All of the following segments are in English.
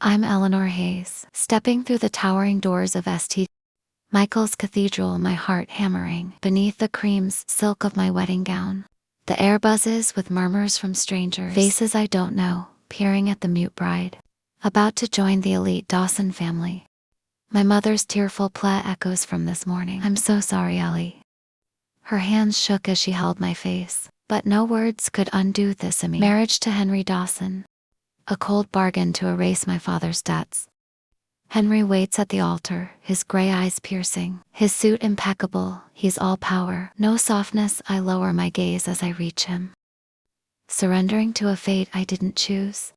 I'm Eleanor Hayes, stepping through the towering doors of St. Michael's Cathedral, my heart hammering beneath the creams silk of my wedding gown. The air buzzes with murmurs from strangers, faces I don't know, peering at the mute bride, about to join the elite Dawson family. My mother's tearful plea echoes from this morning. I'm so sorry, Ellie. Her hands shook as she held my face, but no words could undo this marriage to Henry Dawson. A cold bargain to erase my father's debts. Henry waits at the altar, his gray eyes piercing, his suit impeccable. He's all power, no softness. I lower my gaze as I reach him, surrendering to a fate I didn't choose.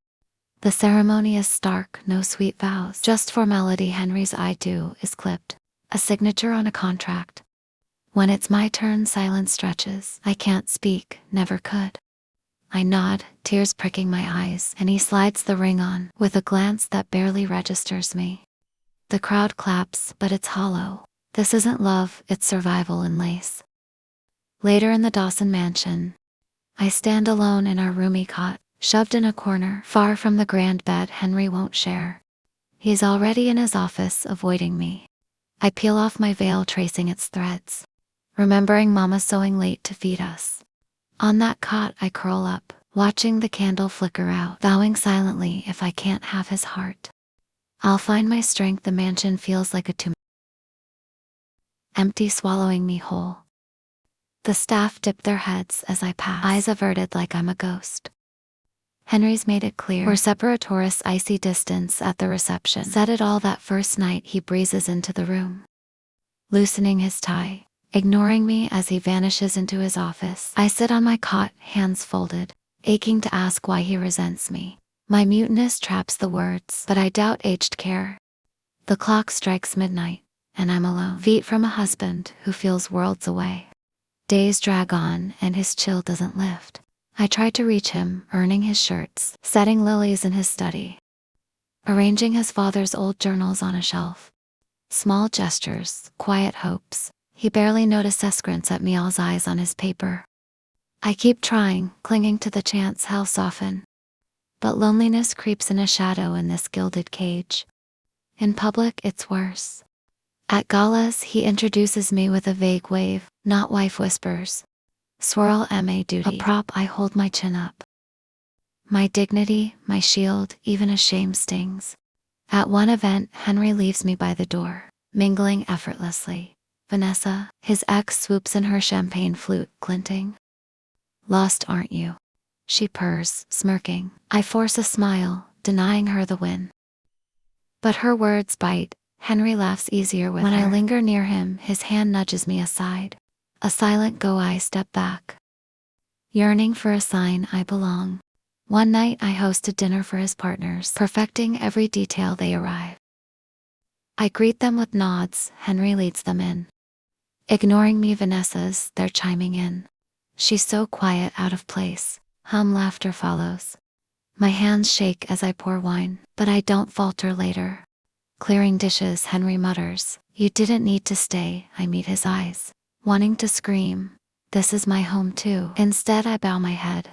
The ceremony is stark, no sweet vows, just formality. Henry's I do is clipped, a signature on a contract. When it's my turn, silence stretches. I can't speak, never could. I nod, tears pricking my eyes, and he slides the ring on, with a glance that barely registers me. The crowd claps, but it's hollow. This isn't love, it's survival in lace. Later in the Dawson mansion, I stand alone in our roomy cot, shoved in a corner, far from the grand bed Henry won't share. He's already in his office, avoiding me. I peel off my veil, tracing its threads, remembering Mama sewing late to feed us. On that cot I curl up, watching the candle flicker out, vowing silently if I can't have his heart, I'll find my strength. The mansion feels like a tomb, empty, swallowing me whole. The staff dip their heads as I pass, eyes averted like I'm a ghost. Henry's made it clear we're separate. Tourist icy distance at the reception said it all. That first night he breezes into the room, loosening his tie, ignoring me as he vanishes into his office. I sit on my cot, hands folded, aching to ask why he resents me. My muteness traps the words, but I doubt aged care. The clock strikes midnight, and I'm alone, feet from a husband who feels worlds away. Days drag on, and his chill doesn't lift. I try to reach him, earning his shirts, setting lilies in his study, arranging his father's old journals on a shelf. Small gestures, quiet hopes. He barely notices, squints at me, all's eyes on his paper. I keep trying, clinging to the chance he'll soften. But loneliness creeps in a shadow in this gilded cage. In public, it's worse. At galas, he introduces me with a vague wave, not wife whispers. Swirl ma duty. A prop. I hold my chin up. My dignity, my shield, even a shame stings. At one event, Henry leaves me by the door, mingling effortlessly. Vanessa, his ex, swoops in, her champagne flute glinting. Lost, aren't you? She purrs, smirking. I force a smile, denying her the win. But her words bite. Henry laughs easier with her. When I linger near him, his hand nudges me aside. A silent go. I step back, yearning for a sign I belong. One night I hosted dinner for his partners, perfecting every detail. They arrive. I greet them with nods. Henry leads them in, ignoring me. Vanessa's, they're chiming in. She's so quiet, out of place. Laughter follows. My hands shake as I pour wine, but I don't falter. Later, clearing dishes, Henry mutters, "You didn't need to stay." I meet his eyes, wanting to scream, "This is my home too." Instead, I bow my head.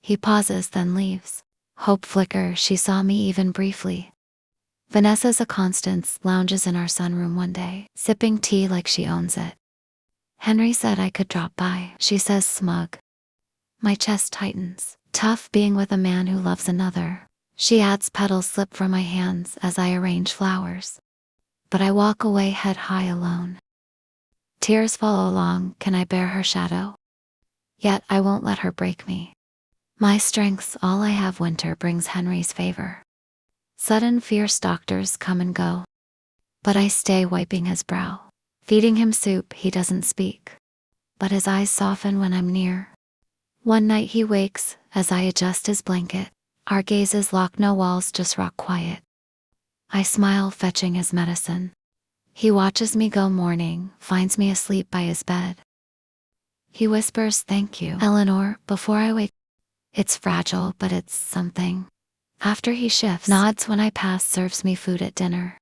He pauses, then leaves. Hope flicker. She saw me even briefly. Vanessa's a constant, lounges in our sunroom one day, sipping tea like she owns it. Henry said I could drop by, she says, smug. My chest tightens. Tough being with a man who loves another. She adds, petals slip from my hands as I arrange flowers. But I walk away, head high, alone. Tears follow along. Can I bear her shadow? Yet I won't let her break me. My strength's all I have. Winter brings Henry's favor. Sudden fierce doctors come and go. But I stay, wiping his brow, feeding him soup. He doesn't speak, but his eyes soften when I'm near. One night he wakes, as I adjust his blanket. Our gazes lock, no walls, just rock quiet. I smile, fetching his medicine. He watches me go. Morning, finds me asleep by his bed. He whispers, "Thank you, Eleanor," before I wake. It's fragile, but it's something. After he shifts, nods when I pass, serves me food at dinner.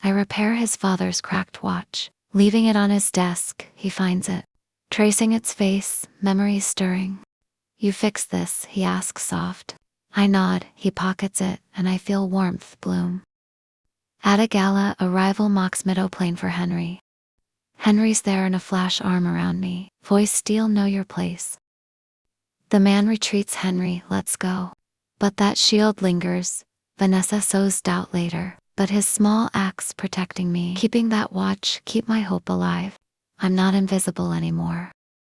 I repair his father's cracked watch, leaving it on his desk. He finds it, tracing its face, memories stirring. "You fixed this?" he asks, soft. I nod, he pockets it, and I feel warmth bloom. At a gala, a rival mocks middle-plane for Henry. Henry's there in a flash, arm around me. Voice steel, know your place. The man retreats. Henry, let's go. But that shield lingers. Vanessa sows doubt later. But his small axe protecting me. Keeping that watch, keep my hope alive. I'm not invisible anymore.